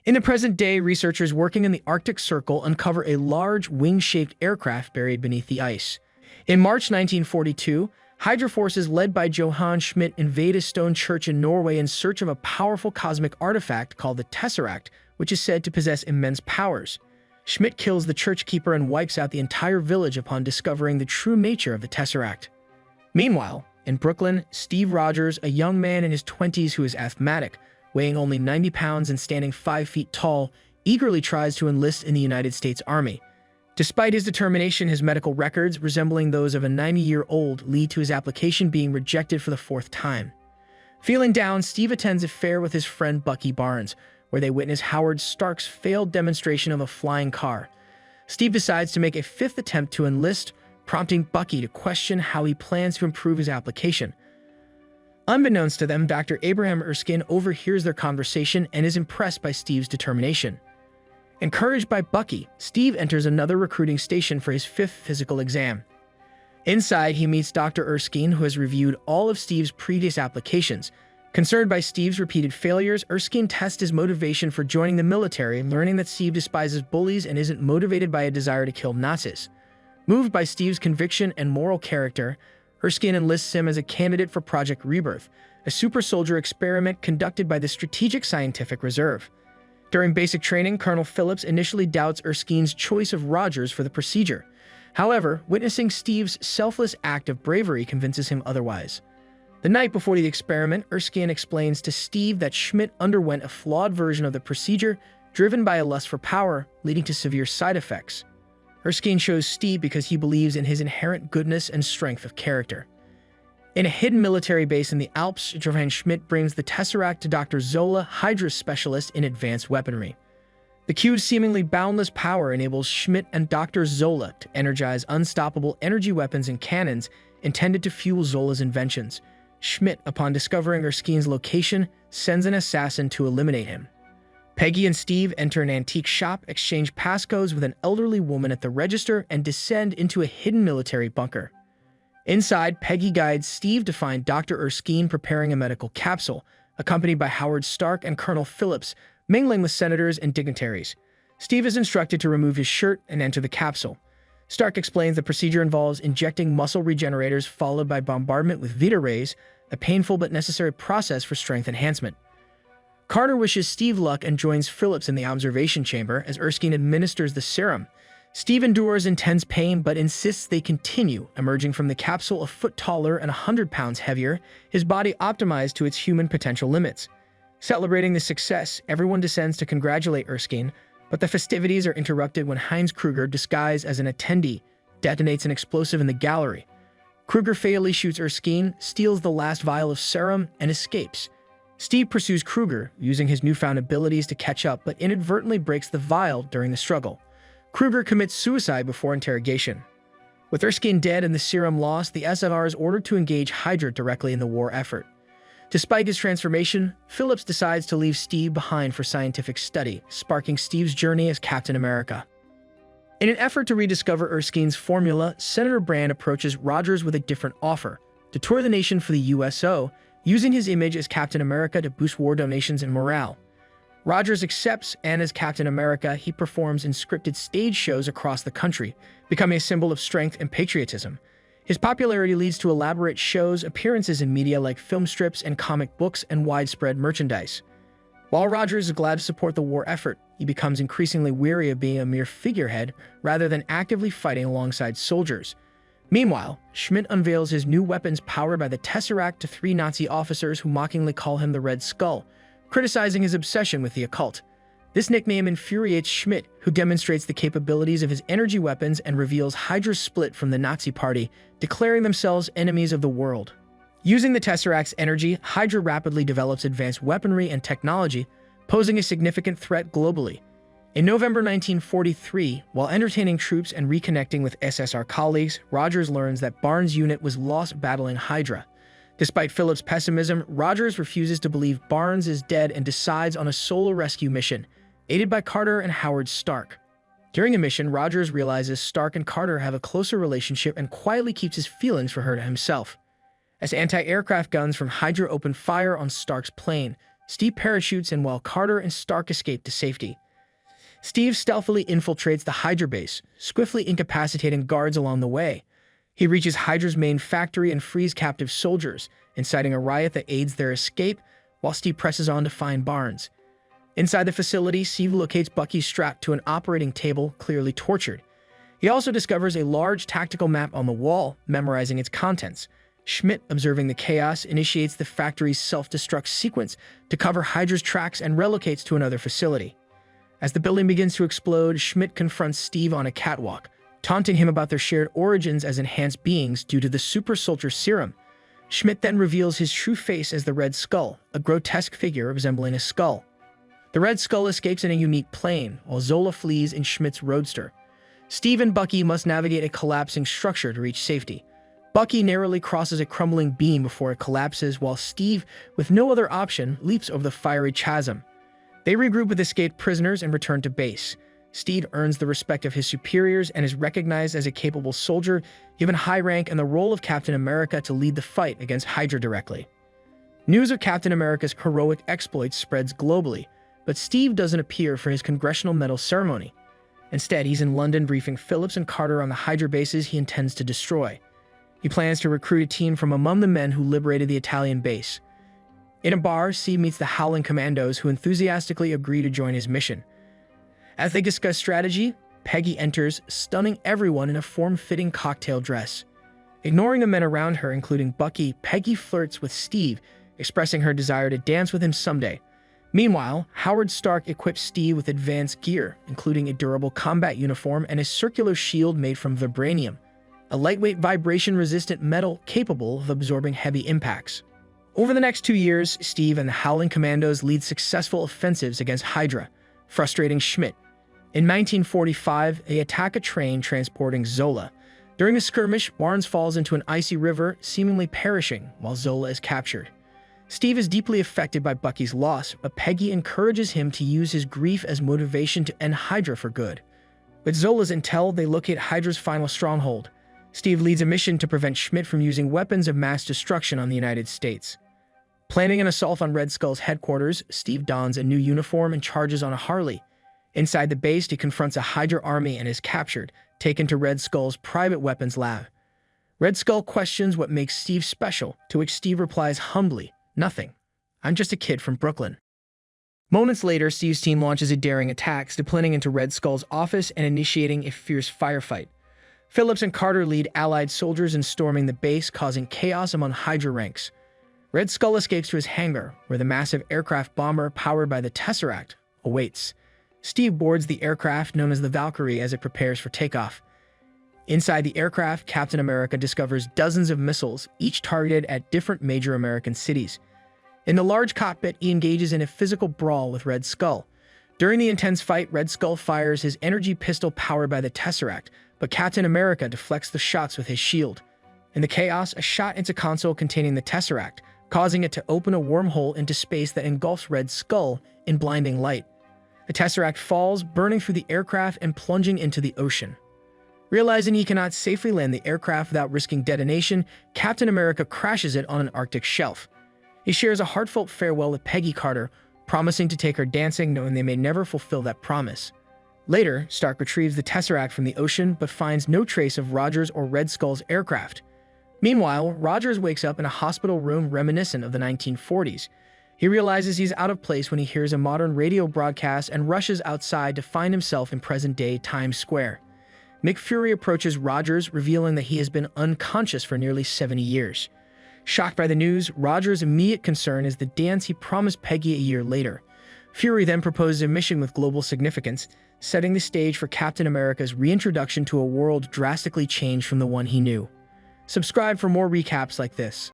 In the present day, researchers working in the Arctic Circle uncover a large wing-shaped aircraft buried beneath the ice. In March 1942, Hydra forces led by Johann Schmidt invade a stone church in Norway in search of a powerful cosmic artifact called the Tesseract, which is said to possess immense powers. Schmidt kills the church keeper and wipes out the entire village upon discovering the true nature of the Tesseract. Meanwhile, in Brooklyn, Steve Rogers, a young man in his 20s who is asthmatic, weighing only 90 pounds and standing 5 feet tall, eagerly tries to enlist in the United States Army. Despite his determination, his medical records, resembling those of a 90-year-old, lead to his application being rejected for the 4th time. Feeling down, Steve attends a fair with his friend Bucky Barnes, where they witness Howard Stark's failed demonstration of a flying car. Steve decides to make a 5th attempt to enlist, prompting Bucky to question how he plans to improve his application. Unbeknownst to them, Dr. Abraham Erskine overhears their conversation and is impressed by Steve's determination. Encouraged by Bucky, Steve enters another recruiting station for his 5th physical exam. Inside, he meets Dr. Erskine, who has reviewed all of Steve's previous applications. Concerned by Steve's repeated failures, Erskine tests his motivation for joining the military, learning that Steve despises bullies and isn't motivated by a desire to kill Nazis. Moved by Steve's conviction and moral character, Erskine enlists him as a candidate for Project Rebirth, a super soldier experiment conducted by the Strategic Scientific Reserve. During basic training, Colonel Phillips initially doubts Erskine's choice of Rogers for the procedure. However, witnessing Steve's selfless act of bravery convinces him otherwise. The night before the experiment, Erskine explains to Steve that Schmidt underwent a flawed version of the procedure, driven by a lust for power, leading to severe side effects. Erskine chose Steve because he believes in his inherent goodness and strength of character. In a hidden military base in the Alps, Johann Schmidt brings the Tesseract to Dr. Zola, Hydra's specialist in advanced weaponry. The cube's seemingly boundless power enables Schmidt and Dr. Zola to energize unstoppable energy weapons and cannons intended to fuel Zola's inventions. Schmidt, upon discovering Erskine's location, sends an assassin to eliminate him. Peggy and Steve enter an antique shop, exchange passcodes with an elderly woman at the register, and descend into a hidden military bunker. Inside, Peggy guides Steve to find Dr. Erskine preparing a medical capsule, accompanied by Howard Stark and Colonel Phillips, mingling with senators and dignitaries. Steve is instructed to remove his shirt and enter the capsule. Stark explains the procedure involves injecting muscle regenerators followed by bombardment with Vita rays, a painful but necessary process for strength enhancement. Carter wishes Steve luck and joins Phillips in the observation chamber as Erskine administers the serum. Steve endures intense pain but insists they continue, emerging from the capsule a foot taller and 100 pounds heavier, his body optimized to its human potential limits. Celebrating the success, everyone descends to congratulate Erskine, but the festivities are interrupted when Heinz Kruger, disguised as an attendee, detonates an explosive in the gallery. Kruger fatally shoots Erskine, steals the last vial of serum, and escapes. Steve pursues Kruger, using his newfound abilities to catch up, but inadvertently breaks the vial during the struggle. Kruger commits suicide before interrogation. With Erskine dead and the serum lost, the SFR is ordered to engage Hydra directly in the war effort. Despite his transformation, Phillips decides to leave Steve behind for scientific study, sparking Steve's journey as Captain America. In an effort to rediscover Erskine's formula, Senator Brand approaches Rogers with a different offer: to tour the nation for the USO, using his image as Captain America to boost war donations and morale. Rogers accepts, and as Captain America, he performs in scripted stage shows across the country, becoming a symbol of strength and patriotism. His popularity leads to elaborate shows, appearances in media like film strips and comic books, and widespread merchandise. While Rogers is glad to support the war effort, he becomes increasingly weary of being a mere figurehead rather than actively fighting alongside soldiers. Meanwhile, Schmidt unveils his new weapons powered by the Tesseract to 3 Nazi officers who mockingly call him the Red Skull, criticizing his obsession with the occult. This nickname infuriates Schmidt, who demonstrates the capabilities of his energy weapons and reveals Hydra's split from the Nazi Party, declaring themselves enemies of the world. Using the Tesseract's energy, Hydra rapidly develops advanced weaponry and technology, posing a significant threat globally. In November 1943, while entertaining troops and reconnecting with SSR colleagues, Rogers learns that Barnes' unit was lost battling Hydra. Despite Phillips' pessimism, Rogers refuses to believe Barnes is dead and decides on a solo rescue mission, aided by Carter and Howard Stark. During a mission, Rogers realizes Stark and Carter have a closer relationship and quietly keeps his feelings for her to himself. As anti-aircraft guns from Hydra open fire on Stark's plane, Steve parachutes in while Carter and Stark escape to safety. Steve stealthily infiltrates the Hydra base, swiftly incapacitating guards along the way. He reaches Hydra's main factory and frees captive soldiers, inciting a riot that aids their escape, while Steve presses on to find Barnes. Inside the facility, Steve locates Bucky strapped to an operating table, clearly tortured. He also discovers a large tactical map on the wall, memorizing its contents. Schmidt, observing the chaos, initiates the factory's self-destruct sequence to cover Hydra's tracks and relocates to another facility. As the building begins to explode, Schmidt confronts Steve on a catwalk, taunting him about their shared origins as enhanced beings due to the super soldier serum. Schmidt then reveals his true face as the Red Skull, a grotesque figure resembling a skull. The Red Skull escapes in a unique plane, while Zola flees in Schmidt's roadster. Steve and Bucky must navigate a collapsing structure to reach safety. Bucky narrowly crosses a crumbling beam before it collapses, while Steve, with no other option, leaps over the fiery chasm. They regroup with escaped prisoners and return to base. Steve earns the respect of his superiors and is recognized as a capable soldier, given high rank and the role of Captain America to lead the fight against Hydra directly. News of Captain America's heroic exploits spreads globally, but Steve doesn't appear for his Congressional Medal ceremony. Instead, he's in London briefing Phillips and Carter on the Hydra bases he intends to destroy. He plans to recruit a team from among the men who liberated the Italian base. In a bar, Steve meets the Howling Commandos, who enthusiastically agree to join his mission. As they discuss strategy, Peggy enters, stunning everyone in a form-fitting cocktail dress. Ignoring the men around her, including Bucky, Peggy flirts with Steve, expressing her desire to dance with him someday. Meanwhile, Howard Stark equips Steve with advanced gear, including a durable combat uniform and a circular shield made from vibranium, a lightweight vibration-resistant metal capable of absorbing heavy impacts. Over the next 2 years, Steve and the Howling Commandos lead successful offensives against Hydra, frustrating Schmidt. In 1945, they attack a train transporting Zola. During the skirmish, Barnes falls into an icy river, seemingly perishing, while Zola is captured. Steve is deeply affected by Bucky's loss, but Peggy encourages him to use his grief as motivation to end Hydra for good. With Zola's intel, they locate Hydra's final stronghold. Steve leads a mission to prevent Schmidt from using weapons of mass destruction on the United States. Planning an assault on Red Skull's headquarters, Steve dons a new uniform and charges on a Harley. Inside the base, he confronts a Hydra army and is captured, taken to Red Skull's private weapons lab. Red Skull questions what makes Steve special, to which Steve replies humbly, "Nothing. I'm just a kid from Brooklyn." Moments later, Steve's team launches a daring attack, splinting into Red Skull's office and initiating a fierce firefight. Phillips and Carter lead Allied soldiers in storming the base, causing chaos among Hydra ranks. Red Skull escapes to his hangar, where the massive aircraft bomber powered by the Tesseract awaits. Steve boards the aircraft known as the Valkyrie as it prepares for takeoff. Inside the aircraft, Captain America discovers dozens of missiles, each targeted at different major American cities. In the large cockpit, he engages in a physical brawl with Red Skull. During the intense fight, Red Skull fires his energy pistol powered by the Tesseract, but Captain America deflects the shots with his shield. In the chaos, a shot into a console containing the Tesseract, causing it to open a wormhole into space that engulfs Red Skull in blinding light. The Tesseract falls, burning through the aircraft and plunging into the ocean. Realizing he cannot safely land the aircraft without risking detonation, Captain America crashes it on an Arctic shelf. He shares a heartfelt farewell with Peggy Carter, promising to take her dancing, knowing they may never fulfill that promise. Later, Stark retrieves the Tesseract from the ocean, but finds no trace of Rogers or Red Skull's aircraft. Meanwhile, Rogers wakes up in a hospital room reminiscent of the 1940s. He realizes he's out of place when he hears a modern radio broadcast and rushes outside to find himself in present-day Times Square. Nick Fury approaches Rogers, revealing that he has been unconscious for nearly 70 years. Shocked by the news, Rogers' immediate concern is the dance he promised Peggy a year later. Fury then proposes a mission with global significance, setting the stage for Captain America's reintroduction to a world drastically changed from the one he knew. Subscribe for more recaps like this.